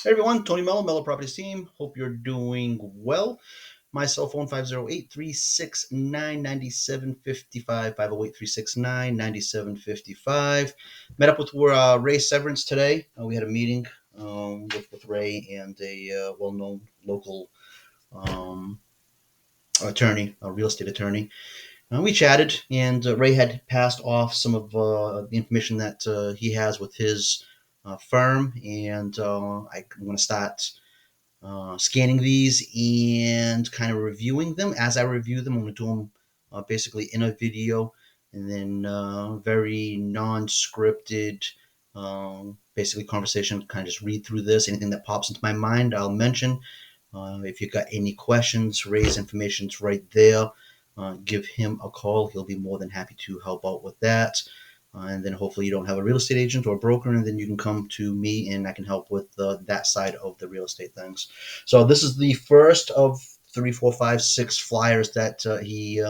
Hey everyone, Tony Mello, Mello Properties team. Hope you're doing well. My cell phone 508-369-9755, 508-369-9755. Met up with Ray Severance today. We had a meeting with Ray and a well-known local um, attorney, a real estate attorney. We chatted, and Ray had passed off some of the information that he has with his firm, and I'm going to start scanning these and kind of reviewing them. As I review them, I'm going to do them basically in a video, and then very non-scripted, basically conversation. Kind of just read through this. Anything that pops into my mind, I'll mention. If you've got any questions, Ray's information's right there. Give him a call. He'll be more than happy to help out with that. And then hopefully you don't have a real estate agent or a broker, and then you can come to me and I can help with that side of the real estate things. So this is the first of three, four, five, six flyers that he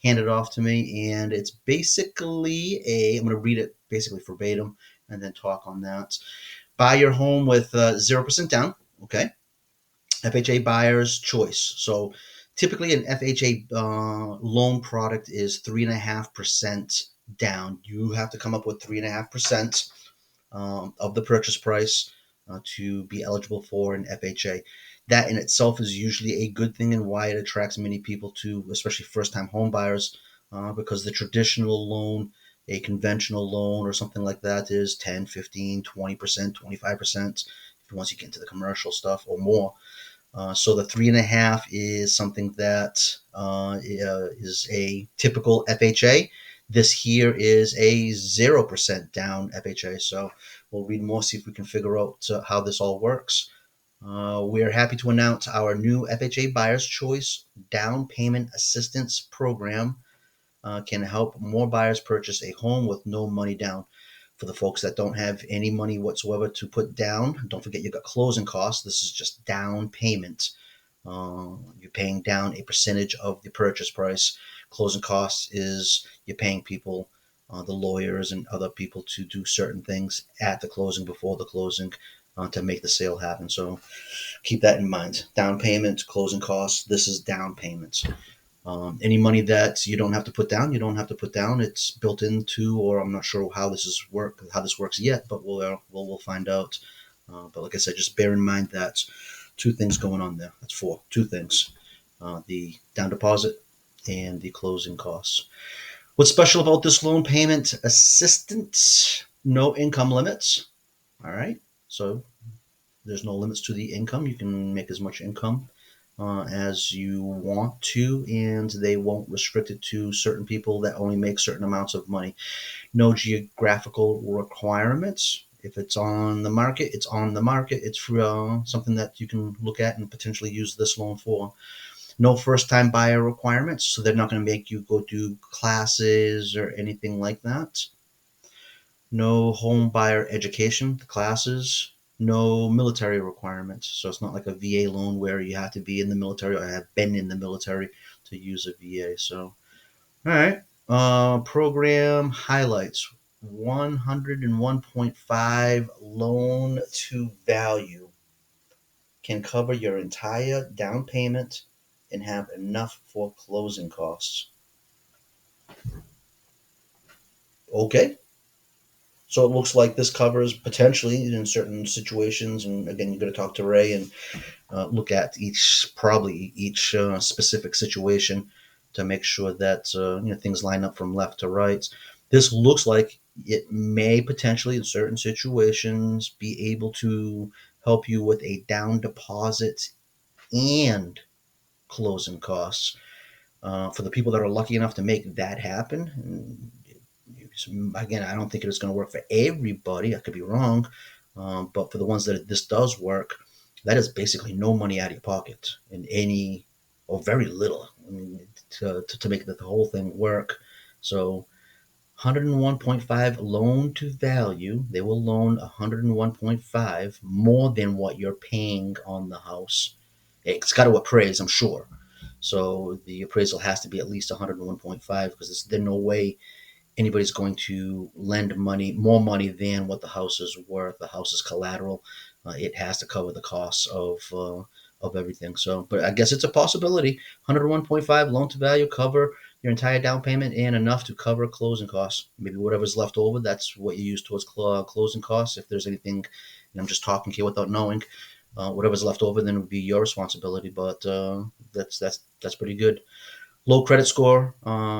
handed off to me, and it's basically I'm going to read it basically verbatim and then talk on that. Buy your home with 0% down. Okay. FHA buyer's choice. So typically an FHA loan product is 3.5% down. You have to come up with 3.5% of the purchase price to be eligible for an FHA. That in itself is usually a good thing and why it attracts many people to, especially first-time home buyers, because the traditional loan, a conventional loan or something like that is 10, 15, 20%, 25% once you get into the commercial stuff or more. So the 3.5 is something that is a typical FHA. This here is a 0% down FHA. So we'll read more, see if we can figure out how this all works. We are happy to announce our new FHA Buyer's Choice Down Payment Assistance Program can help more buyers purchase a home with no money down. For the folks that don't have any money whatsoever to put down, don't forget you got closing costs. This is just down payment. You're paying down a percentage of the purchase price. Closing costs is you're paying people, the lawyers and other people to do certain things at the closing, before the closing, to make the sale happen. So keep that in mind. Down payment, closing costs. This is down payment. Any money that you don't have to put down, you don't have to put down. It's built into, or I'm not sure how how this works yet, but we'll find out. But like I said, just bear in mind that two things going on there. That's two things: the down deposit and the closing costs. What's special about this loan payment assistance? No income limits. All right, so there's no limits to the income. You can make as much income as you want to, and they won't restrict it to certain people that only make certain amounts of money. No geographical requirements. If it's on the market, it's on the market. It's something that you can look at and potentially use this loan for. No first time buyer requirements, so they're not going to make you go do classes or anything like that. No home buyer education classes. No military requirements. So it's not like a VA loan where you have to be in the military or have been in the military to use a VA. So, all right. Program highlights 101.5 loan to value can cover your entire down payment and have enough for closing costs. Okay. So it looks like this covers potentially in certain situations, and again, you're going to talk to Ray and look at each specific situation to make sure that things line up from left to right. This looks like it may potentially, in certain situations, be able to help you with a down deposit and closing costs. For the people that are lucky enough to make that happen, again, I don't think it's going to work for everybody. I could be wrong, but for the ones that this does work, that is basically no money out of your pocket in any, or very little. I mean, to make the whole thing work. So 101.5 loan to value. They will loan 101.5 more than what you're paying on the house. It's got to appraise, I'm sure. So the appraisal has to be at least 101.5 because there's no way anybody's going to lend more money than what the house is worth. The house is collateral. it has to cover the costs of everything. So, but I guess it's a possibility. 101.5 loan to value, cover your entire down payment and enough to cover closing costs. Maybe whatever's left over, that's what you use towards closing costs. If there's anything, and I'm just talking here without knowing, whatever's left over, then it would be your responsibility. But that's pretty good. Low credit score,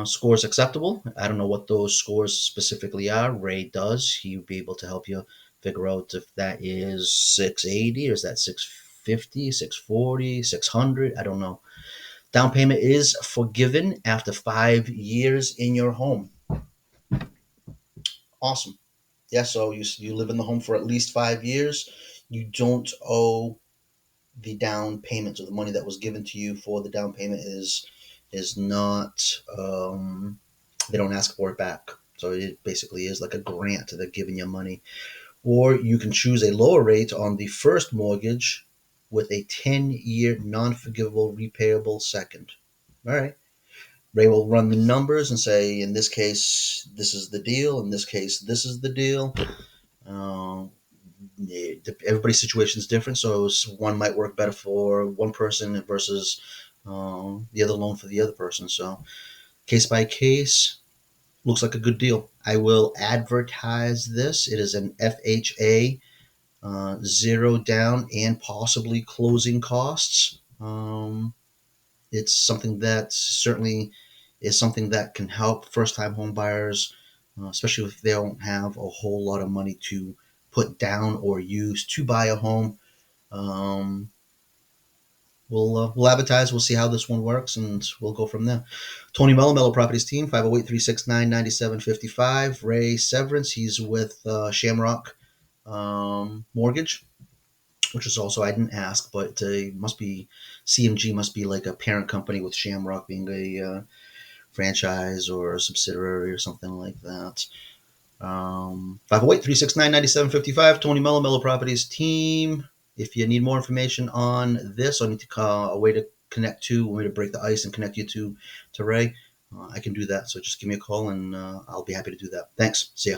scores acceptable. I don't know what those scores specifically are. Ray does. He would be able to help you figure out if that is 680 or is that 650, 640, 600. I don't know. Down payment is forgiven after 5 years in your home. Awesome. Yeah, so you live in the home for at least 5 years. You don't owe the down payment, or the money that was given to you for the down payment is not they don't ask for it back. So it basically is like a grant. They're giving you money. Or you can choose a lower rate on the first mortgage with a 10-year non-forgivable repayable second. All right. Ray will run the numbers and say, in this case, this is the deal. In this case, this is the deal. Uh, Everybody's situation is different, so one might work better for one person versus the other loan for the other person. So case by case, looks like a good deal. I will advertise this. It is an FHA, zero down and possibly closing costs. It's something that certainly is something that can help first-time home buyers, especially if they don't have a whole lot of money to put down or use to buy a home. Um, we'll advertise. We'll see how this one works, and we'll go from there. Tony Mello Properties Team, 508-369-9755. Ray Severance, he's with Shamrock Mortgage, which is also, I didn't ask, but must be CMG must be like a parent company with Shamrock being a franchise or a subsidiary or something like that. 508-369-9755. Tony Mello Properties Team. If you need more information on this, or need to call a way to connect to, a way to break the ice and connect you to Ray, I can do that. So just give me a call and I'll be happy to do that. Thanks. See ya.